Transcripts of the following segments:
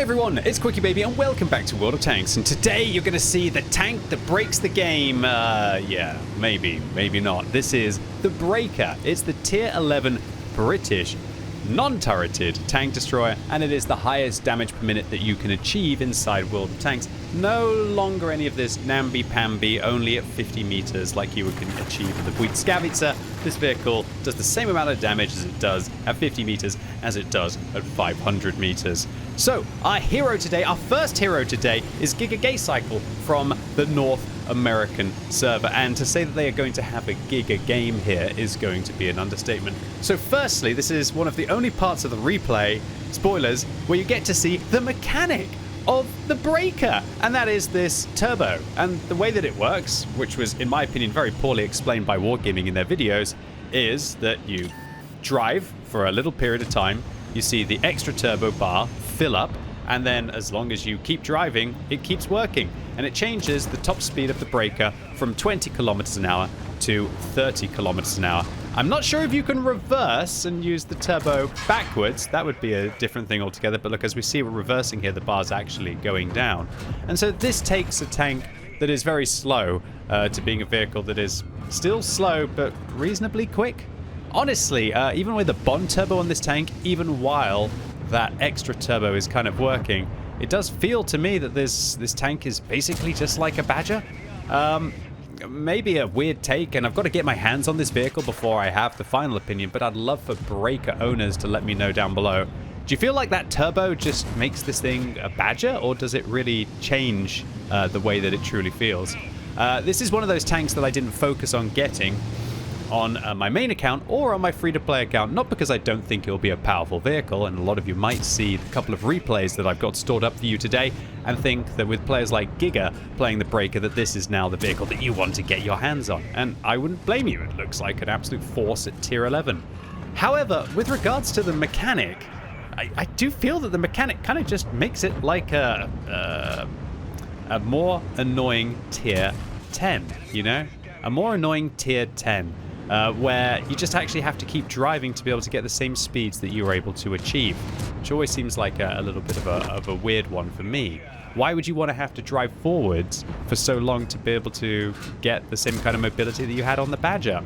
everyone, it's QuickyBaby and welcome back to World of Tanks, and today you're going to see the tank that breaks the game. Yeah, maybe not. This is the Breaker. It's the tier 11 British non-turreted tank destroyer, and it is the highest damage per minute that you can achieve inside World of Tanks. No longer any of this namby-pamby, only at 50 meters like you can achieve with the Wheatskavitzer. This vehicle does the same amount of damage as it does at 50 meters as it does at 500 meters. So, our hero today, our first hero today, is GigaGayCycle from the North American server, and to say that they are going to have a Giga game here is going to be an understatement. So firstly, this is one of the only parts of the replay, spoilers, where you get to see the mechanic of the Breaker, and that is this turbo. And the way that it works, which was in my opinion very poorly explained by Wargaming in their videos, is that you drive for a little period of time, you see the extra turbo bar fill up, and then as long as you keep driving, it keeps working. And it changes the top speed of the Breaker from 20 kilometers an hour to 30 kilometers an hour. I'm not sure if you can reverse and use the turbo backwards. That would be a different thing altogether. But look, as we see, we're reversing here. The bar's actually going down. And so this takes a tank that is very slow to being a vehicle that is still slow, but reasonably quick. Honestly, even with the Bond turbo on this tank, even while that extra turbo is kind of working, it does feel to me that this tank is basically just like a Badger. Maybe a weird take, and I've got to get my hands on this vehicle before I have the final opinion, but I'd love for Breaker owners to let me know down below. Do you feel like that turbo just makes this thing a Badger, or does it really change the way that it truly feels? This is one of those tanks that I didn't focus on getting on my main account or on my free-to-play account, not because I don't think it'll be a powerful vehicle, and a lot of you might see the couple of replays that I've got stored up for you today and think that with players like Giga playing the Breaker that this is now the vehicle that you want to get your hands on, and I wouldn't blame you. It looks like an absolute force at tier 11. However, with regards to the mechanic, I do feel that the mechanic kind of just makes it like a more annoying tier 10, you know? A more annoying tier 10. Where you just actually have to keep driving to be able to get the same speeds that you were able to achieve, which always seems like a little bit of a weird one for me. Why would you want to have to drive forwards for so long to be able to get the same kind of mobility that you had on the Badger?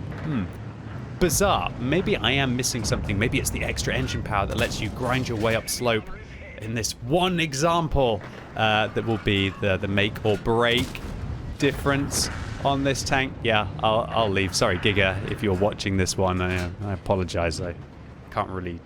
Bizarre. Maybe I am missing something. Maybe it's the extra engine power that lets you grind your way up slope in this one example that will be the make or break difference on this tank. Yeah, I'll leave. Sorry, Giga, if you're watching this one. I apologize. I can't really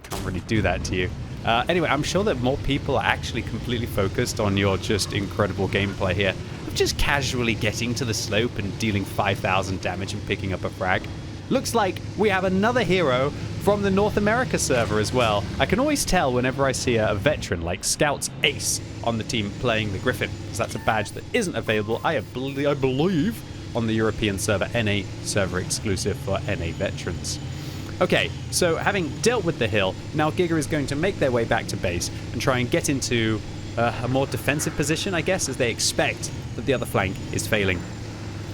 do that to you. Anyway, I'm sure that more people are actually completely focused on your just incredible gameplay here of just casually getting to the slope and dealing 5,000 damage and picking up a frag. Looks like we have another hero from the North America server as well. I can always tell whenever I see a veteran like Scout's Ace on the team playing the Griffin, because that's a badge that isn't available, I believe, on the European server, NA server exclusive for NA veterans. Okay, so having dealt with the hill, now Giga is going to make their way back to base and try and get into a more defensive position, I guess, as they expect that the other flank is failing.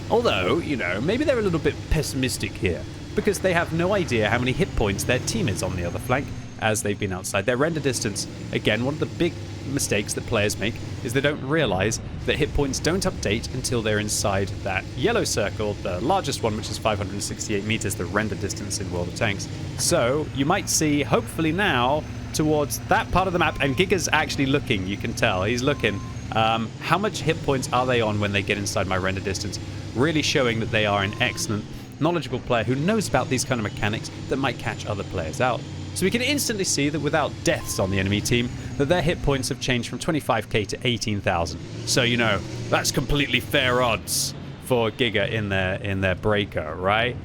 Although, you know, maybe they're a little bit pessimistic here, because they have no idea how many hit points their team is on the other flank, as they've been outside their render distance. Again, one of the big mistakes that players make is they don't realize that hit points don't update until they're inside that yellow circle, the largest one, which is 568 meters, the render distance in World of Tanks. So you might see, hopefully now, towards that part of the map, and Giga's actually looking, you can tell, he's looking, how much hit points are they on when they get inside my render distance, really showing that they are an excellent, knowledgeable player who knows about these kind of mechanics that might catch other players out. So we can instantly see that without deaths on the enemy team, that their hit points have changed from 25k to 18,000. So, you know, that's completely fair odds for Giga in their Breaker, right?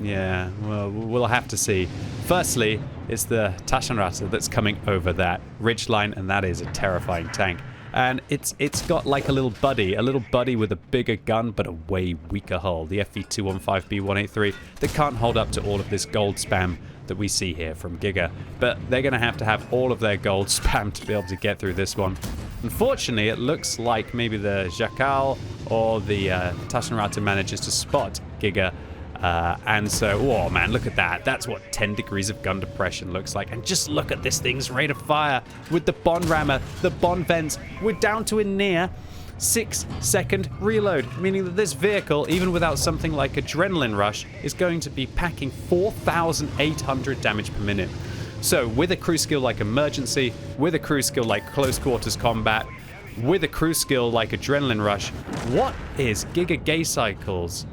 Yeah, well, we'll have to see. Firstly, it's the Taschenratte that's coming over that ridgeline, and that is a terrifying tank. And it's got like a little buddy with a bigger gun but a way weaker hull, the FV215B183, that can't hold up to all of this gold spam that we see here from Giga. But they're going to have all of their gold spam to be able to get through this one. Unfortunately, it looks like maybe the Jackal or the Taschenratte manages to spot Giga And so, oh man, look at that. That's what 10 degrees of gun depression looks like. And just look at this thing's rate of fire with the bond rammer, the bond vents. We're down to a near 6-second reload, meaning that this vehicle, even without something like adrenaline rush, is going to be packing 4,800 damage per minute. So with a crew skill like emergency, with a crew skill like close quarters combat, with a crew skill like adrenaline rush, what is GigaGayCycle's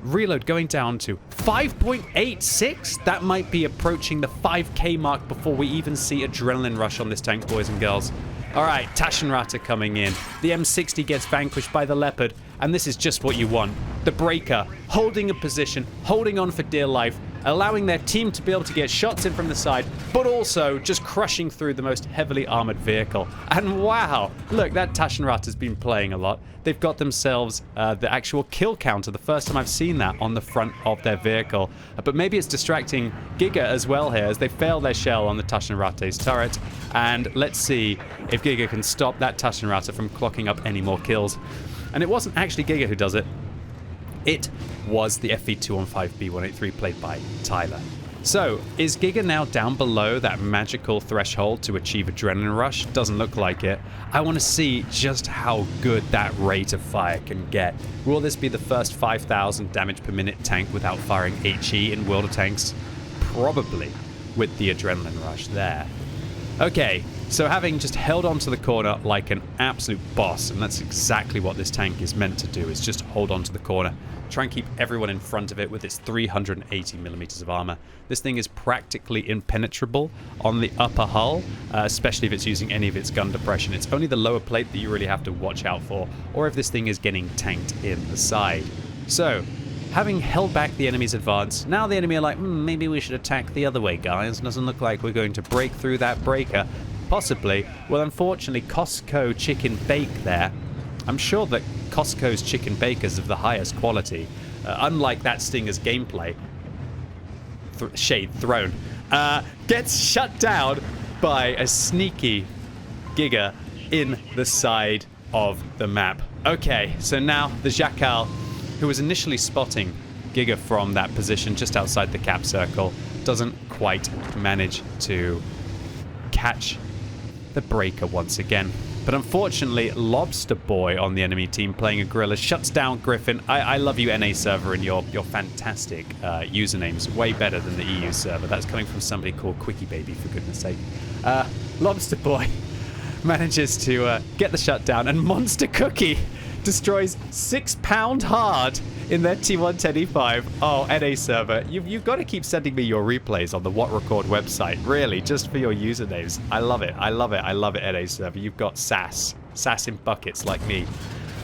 reload going down to? 5.86? That might be approaching the 5k mark before we even see adrenaline rush on this tank, boys and girls. Alright, Taschenratte coming in. The M60 gets vanquished by the Leopard, and this is just what you want. The Breaker holding a position, holding on for dear life, allowing their team to be able to get shots in from the side, but also just crushing through the most heavily armored vehicle. And wow, look, that Taschenratte has been playing a lot. They've got themselves the actual kill counter, the first time I've seen that on the front of their vehicle. But maybe it's distracting Giga as well here, as they fail their shell on the Taschenratte's turret. And let's see if Giga can stop that Taschenratte from clocking up any more kills. And it wasn't actually Giga who does it. It was the FV215B183 played by Tyler. So, is Giga now down below that magical threshold to achieve adrenaline rush? Doesn't look like it. I want to see just how good that rate of fire can get. Will this be the first 5,000 damage per minute tank without firing HE in World of Tanks? Probably, with the adrenaline rush there. Okay, so having just held onto the corner like an absolute boss, and that's exactly what this tank is meant to do, is just hold onto the corner, try and keep everyone in front of it with its 380mm of armor. This thing is practically impenetrable on the upper hull, especially if it's using any of its gun depression. It's only the lower plate that you really have to watch out for, or if this thing is getting tanked in the side. So, having held back the enemy's advance, now the enemy are like, maybe we should attack the other way, guys. Doesn't look like we're going to break through that breaker. Possibly. Well, unfortunately, Costco Chicken Bake there. I'm sure that Costco's Chicken Bake is of the highest quality. Unlike that Stinger's gameplay. Shade thrown. Gets shut down by a sneaky Giga in the side of the map. Okay, so now the Jackal, who was initially spotting Giga from that position just outside the cap circle, doesn't quite manage to catch the breaker once again. But unfortunately, Lobster Boy on the enemy team playing a gorilla shuts down Griffin. I love you, NA server, and your fantastic usernames. Way better than the EU server. That's coming from somebody called QuickyBaby, for goodness sake. Lobster Boy manages to get the shutdown, and Monster Cookie destroys 6 pound hard in their T110E5. Oh, NA server, you've got to keep sending me your replays on the What Record website, really, just for your usernames. I love it, I love it, I love it, NA server. You've got sass in buckets like me.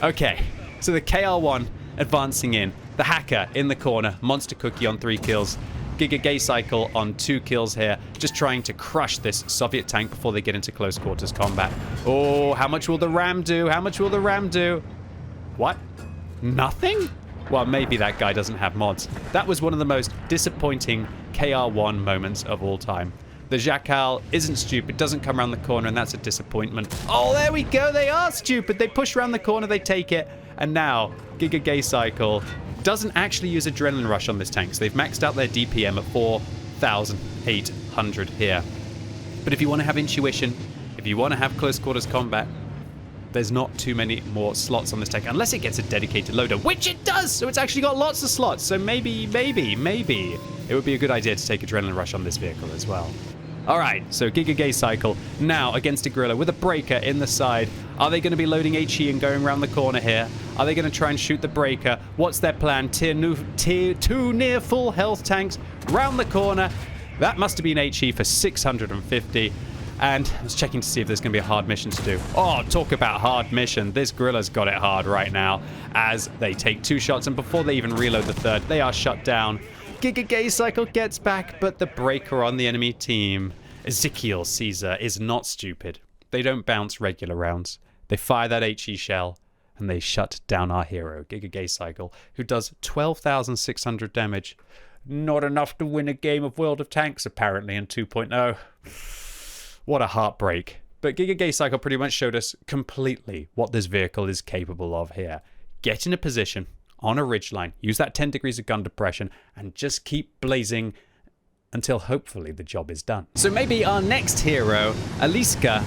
Okay, so the KR1 advancing in, the hacker in the corner, Monster Cookie on 3 kills, GigaGayCycle on 2 kills here, just trying to crush this Soviet tank before they get into close quarters combat. Oh, how much will the Ram do? How much will the Ram do? What? Nothing? Well, maybe that guy doesn't have mods. That was one of the most disappointing KR1 moments of all time. The Jackal isn't stupid, doesn't come around the corner, and that's a disappointment. Oh, there we go. They are stupid. They push around the corner, they take it. And now, GigaGayCycle doesn't actually use Adrenaline Rush on this tank. So they've maxed out their DPM at 4,800 here. But if you want to have intuition, if you want to have close quarters combat, there's not too many more slots on this tank, unless it gets a dedicated loader, which it does! So it's actually got lots of slots. So maybe, it would be a good idea to take Adrenaline Rush on this vehicle as well. Alright, so GigaGayCycle now against a gorilla with a breaker in the side. Are they going to be loading HE and going around the corner here? Are they going to try and shoot the breaker? What's their plan? Tier 2 near full health tanks round the corner. That must have been HE for 650. And I was checking to see if there's going to be a hard mission to do. Oh, talk about hard mission. This gorilla's got it hard right now as they take 2 shots, and before they even reload the 3rd, they are shut down. GigaGayCycle gets back, but the breaker on the enemy team, Ezekiel Caesar, is not stupid. They don't bounce regular rounds. They fire that HE shell, and they shut down our hero, GigaGayCycle, who does 12,600 damage. Not enough to win a game of World of Tanks, apparently, in 2.0. What a heartbreak. But GigaGayCycle pretty much showed us completely what this vehicle is capable of here. Get in a position on a ridgeline. Use that 10 degrees of gun depression and just keep blazing until hopefully the job is done. So maybe our next hero, Allieska,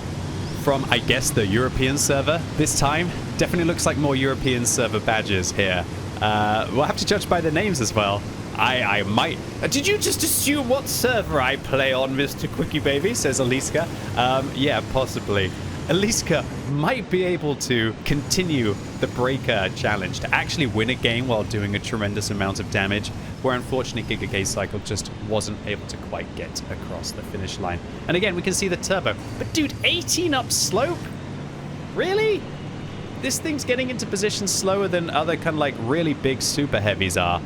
from, I guess, the European server this time. Definitely looks like more European server badges here. We'll have to judge by the names as well. I might... Did you just assume what server I play on, Mr. QuickyBaby? Says Allieska. Yeah, possibly. Allieska might be able to continue the Breaker challenge to actually win a game while doing a tremendous amount of damage, where unfortunately GigaGayCycle just wasn't able to quite get across the finish line. And again, we can see the turbo. But dude, 18 up slope? Really? This thing's getting into position slower than other kind of like really big super heavies are.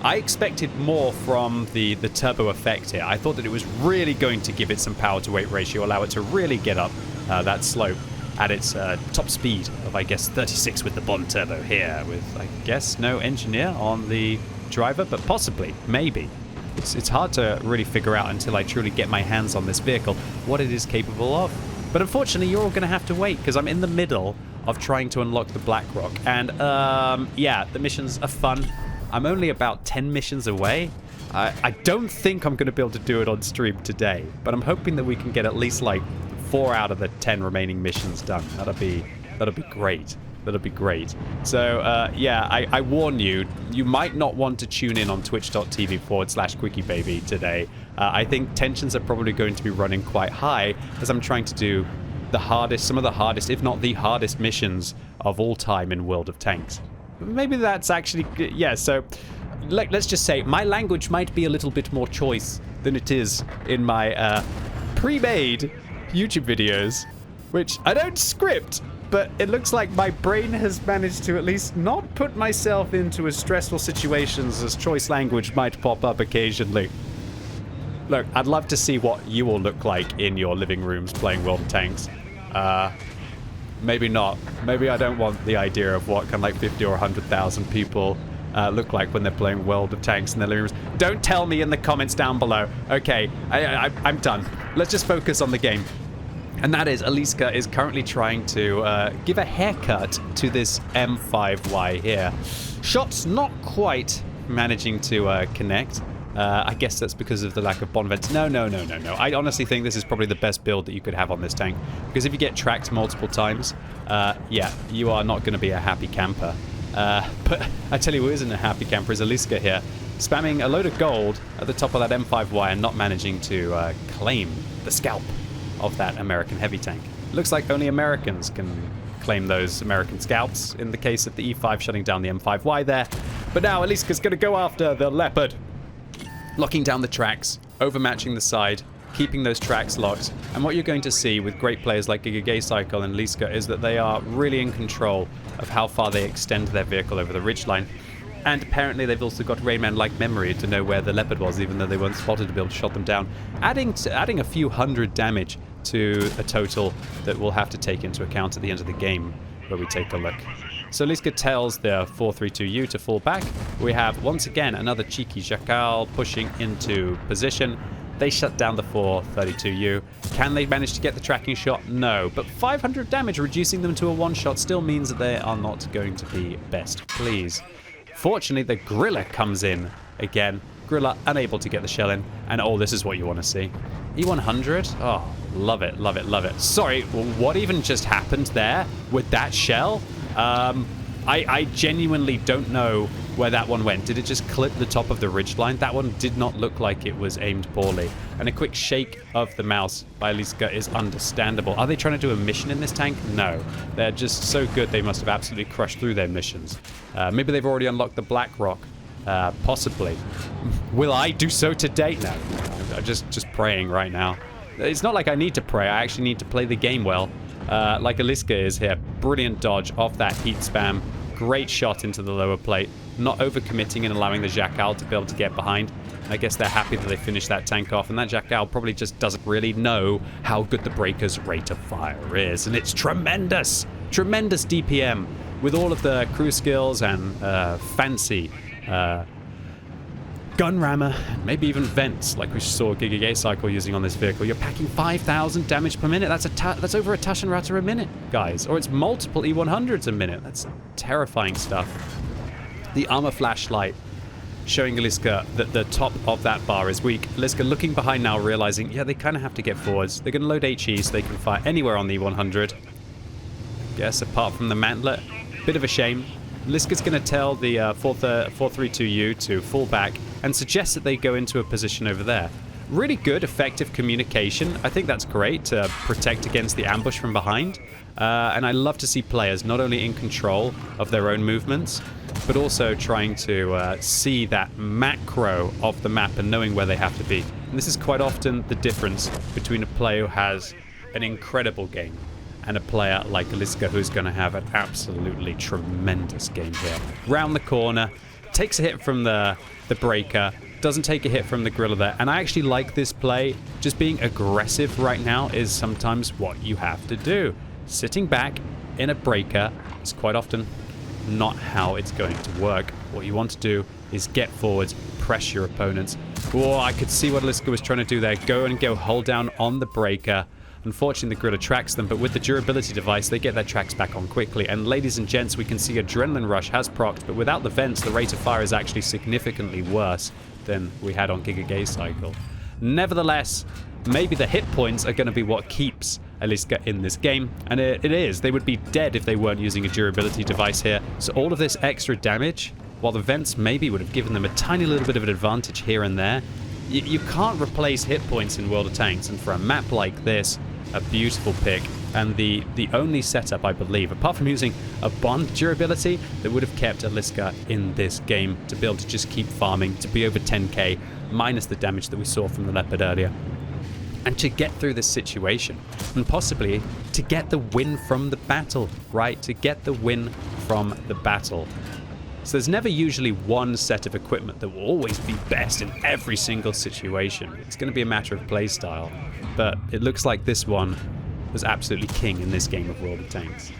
I expected more from the turbo effect here. I thought that it was really going to give it some power to weight ratio, allow it to really get up that slope at its top speed of, I guess, 36 with the Bond turbo here, with, I guess, no engineer on the driver, but possibly, maybe. It's hard to really figure out until I truly get my hands on this vehicle what it is capable of. But unfortunately, you're all going to have to wait, because I'm in the middle of trying to unlock the Blackrock. And, yeah, the missions are fun. I'm only about 10 missions away. I don't think I'm going to be able to do it on stream today, but I'm hoping that we can get at least like 4 out of the 10 remaining missions done. That'll be great. That'll be great. So, yeah, I warn you, you might not want to tune in on twitch.tv/QuickyBaby today. I think tensions are probably going to be running quite high as I'm trying to do the hardest, some of the hardest, if not the hardest missions of all time in World of Tanks. Maybe that's actually, yeah, so let's just say my language might be a little bit more choice than it is in my pre-made YouTube videos, which I don't script, but it looks like my brain has managed to at least not put myself into as stressful situations as choice language might pop up occasionally. Look, I'd love to see what you all look like in your living rooms playing World of Tanks. Maybe not. Maybe I don't want the idea of what kind of like 50 or 100,000 people look like when they're playing World of Tanks in their living rooms. Don't tell me in the comments down below. Okay, I'm done. Let's just focus on the game. And that is, Allieska is currently trying to give a haircut to this M5Y here. Shots not quite managing to connect. I guess that's because of the lack of bond vents. No. I honestly think this is probably the best build that you could have on this tank. Because if you get tracked multiple times, yeah, you are not going to be a happy camper. But I tell you who isn't a happy camper is Allieska here. Spamming a load of gold at the top of that M5Y and not managing to claim the scalp of that American heavy tank. Looks like only Americans can claim those American scalps in the case of the E5 shutting down the M5Y there. But now Allieska's going to go after the Leopard. Locking down the tracks, overmatching the side, keeping those tracks locked. And what you're going to see with great players like GigaGayCycle and Allieska is that they are really in control of how far they extend their vehicle over the ridgeline. And apparently they've also got Rayman-like memory to know where the Leopard was, even though they weren't spotted to be able to shot them down. Adding a few hundred damage to a total that we'll have to take into account at the end of the game where we take a look. So Allieska tells the 432U to fall back. We have, once again, another cheeky Jackal pushing into position. They shut down the 432U. Can they manage to get the tracking shot? No. But 500 damage, reducing them to a one-shot, still means that they are not going to be best pleased. Fortunately, the Grilla comes in again. Grilla unable to get the shell in. And oh, this is what you want to see. E100? Oh, love it, love it, love it. Sorry, what even just happened there with that shell? I genuinely don't know where that one went. Did it just clip the top of the ridgeline? That one did not look like it was aimed poorly. And a quick shake of the mouse by Allieska is understandable. Are they trying to do a mission in this tank? No. They're just so good they must have absolutely crushed through their missions. Maybe they've already unlocked the Blackrock. Possibly. Will I do so today? No. I'm just praying right now. It's not like I need to pray. I actually need to play the game well. Like Allieska is here. Brilliant dodge off that heat spam. Great shot into the lower plate. Not overcommitting and allowing the Jackal to be able to get behind. I guess they're happy that they finished that tank off. And that Jackal probably just doesn't really know how good the Breaker's rate of fire is. And it's tremendous. Tremendous DPM. With all of the crew skills and fancy gun rammer, and maybe even vents, like we saw GigaGayCycle using on this vehicle. You're packing 5,000 damage per minute. That's over a Taschenratter a minute, guys. Or it's multiple E100s a minute. That's terrifying stuff. The armor flashlight showing Allieska that the top of that bar is weak. Allieska looking behind now, realizing, yeah, they kind of have to get forwards. They're going to load HE so they can fire anywhere on the 100. Guess apart from the mantlet. Bit of a shame. Allieska's going to tell the 432U to fall back and suggest that they go into a position over there. Really good, effective communication. I think that's great to protect against the ambush from behind. And I love to see players not only in control of their own movements, but also trying to see that macro of the map and knowing where they have to be. And this is quite often the difference between a player who has an incredible game and a player like Allieska who's going to have an absolutely tremendous game here. Round the corner, takes a hit from the breaker, doesn't take a hit from the griller there. And I actually like this play. Just being aggressive right now is sometimes what you have to do. Sitting back in a breaker is quite often not how it's going to work. What you want to do is get forwards, press your opponents. Oh, I could see what Allieska was trying to do there. Go hold down on the breaker. Unfortunately, the griller tracks them, but with the durability device, they get their tracks back on quickly. And ladies and gents, we can see Adrenaline Rush has procced, but without the vents, the rate of fire is actually significantly worse than we had on GigaGayCycle. Nevertheless, maybe the hit points are going to be what keeps Allieska in this game, and it is. They would be dead if they weren't using a durability device here. So all of this extra damage, while the vents maybe would have given them a tiny little bit of an advantage here and there, you can't replace hit points in World of Tanks, and for a map like this, a beautiful pick, and the only setup, I believe, apart from using a bond durability, that would have kept Allieska in this game to be able to just keep farming, to be over 10k, minus the damage that we saw from the Leopard earlier. And to get through this situation, and possibly to get the win from the battle, right? To get the win from the battle. So there's never usually one set of equipment that will always be best in every single situation. It's going to be a matter of playstyle. But it looks like this one was absolutely king in this game of World of Tanks.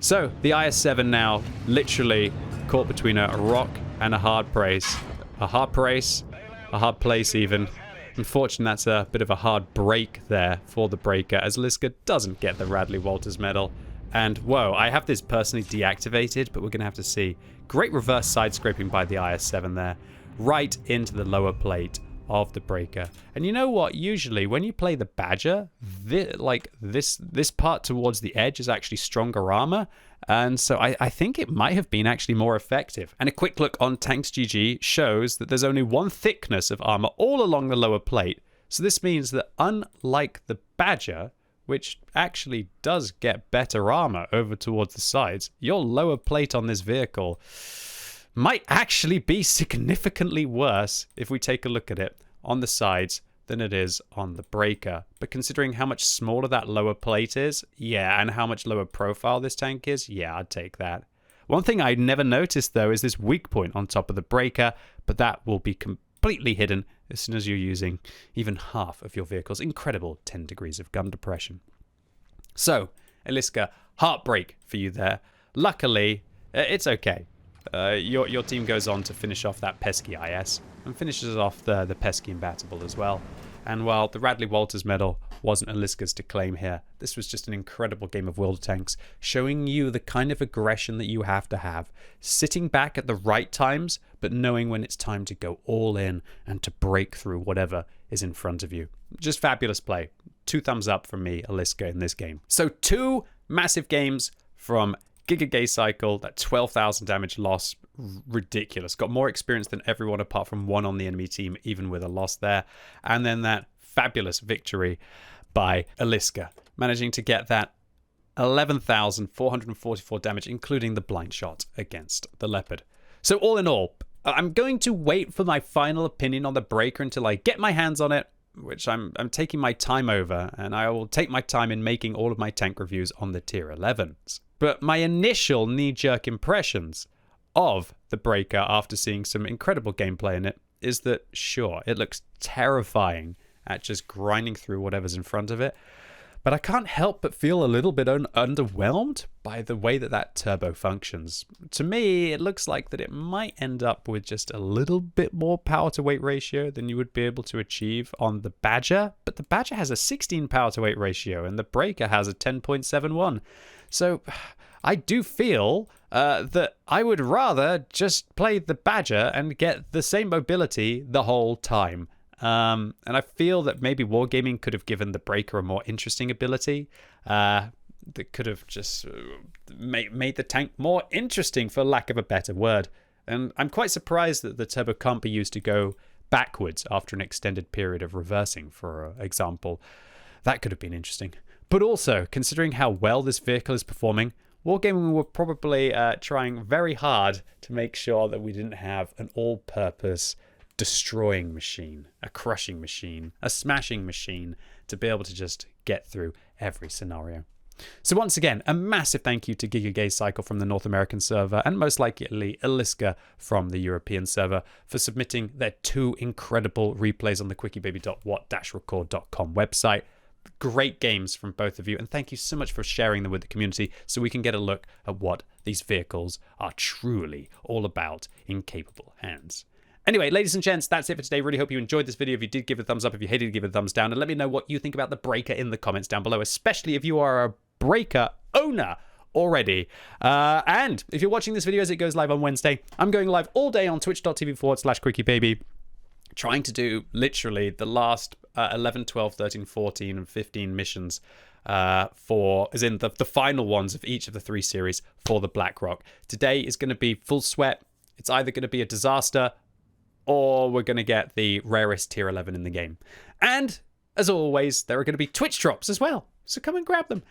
So the IS-7 now literally caught between a rock and a hard place. A hard place even. Unfortunately, that's a bit of a hard break there for the breaker, as Allieska doesn't get the Radley Walters medal. And whoa, I have this personally deactivated, but we're going to have to see. Great reverse side scraping by the IS-7 there, right into the lower plate of the breaker. And you know what? Usually when you play the Badger, this part towards the edge is actually stronger armor. And so I think it might have been actually more effective. And a quick look on Tanks GG shows that there's only one thickness of armor all along the lower plate. So this means that unlike the Badger, which actually does get better armor over towards the sides, your lower plate on this vehicle might actually be significantly worse if we take a look at it on the sides than it is on the breaker. But considering how much smaller that lower plate is, yeah, and how much lower profile this tank is, yeah, I'd take that. One thing I never noticed, though, is this weak point on top of the breaker, but that will be completely hidden as soon as you're using even half of your vehicle's incredible 10 degrees of gun depression. So, Allieska, heartbreak for you there. Luckily, it's okay. Your team goes on to finish off that pesky IS and finishes off the pesky Imbattable as well. And while the Radley Walters medal wasn't Allieska's to claim here, this was just an incredible game of World of Tanks, showing you the kind of aggression that you have to have, sitting back at the right times, but knowing when it's time to go all in and to break through whatever is in front of you. Just fabulous play. 2 thumbs up from me, Allieska, in this game. So 2 massive games from GigaGayCycle, that 12,000 damage loss, ridiculous. Got more experience than everyone apart from one on the enemy team, even with a loss there. And then that fabulous victory by Allieska, managing to get that 11,444 damage, including the blind shot against the Leopard. So all in all, I'm going to wait for my final opinion on the breaker until I get my hands on it, which I'm taking my time over, and I will take my time in making all of my tank reviews on the tier 11s. But my initial knee-jerk impressions of the breaker after seeing some incredible gameplay in it is that, sure, it looks terrifying at just grinding through whatever's in front of it, but I can't help but feel a little bit underwhelmed by the way that that turbo functions. To me, it looks like that it might end up with just a little bit more power to weight ratio than you would be able to achieve on the Badger, but the Badger has a 16 power to weight ratio and the Breaker has a 10.71. So I do feel that I would rather just play the Badger and get the same mobility the whole time. And I feel that maybe Wargaming could have given the Breaker a more interesting ability that could have just made the tank more interesting, for lack of a better word. And I'm quite surprised that the turbo can't be used to go backwards after an extended period of reversing, for example. That could have been interesting. But also, considering how well this vehicle is performing, Wargaming were probably trying very hard to make sure that we didn't have an all-purpose destroying machine, a crushing machine, a smashing machine to be able to just get through every scenario. So once again, a massive thank you to GigaGayCycle from the North American server and most likely allieska from the European server for submitting their 2 incredible replays on the QuickyBaby.what-record.com website. Great games from both of you, and thank you so much for sharing them with the community so we can get a look at what these vehicles are truly all about in capable hands. Anyway, ladies and gents, that's it for today. Really hope you enjoyed this video. If you did, give it a thumbs up. If you hated it, give it a thumbs down. And let me know what you think about the Breaker in the comments down below, especially if you are a Breaker owner already. And if you're watching this video as it goes live on Wednesday, I'm going live all day on twitch.tv/QuickyBaby, trying to do literally the last 11, 12, 13, 14, and 15 missions as in the final ones of each of the 3 series for the BlackRock. Today is going to be full sweat. It's either going to be a disaster or we're going to get the rarest tier 11 in the game. And, as always, there are going to be Twitch drops as well, so come and grab them.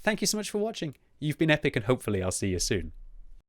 Thank you so much for watching. You've been epic, and hopefully I'll see you soon.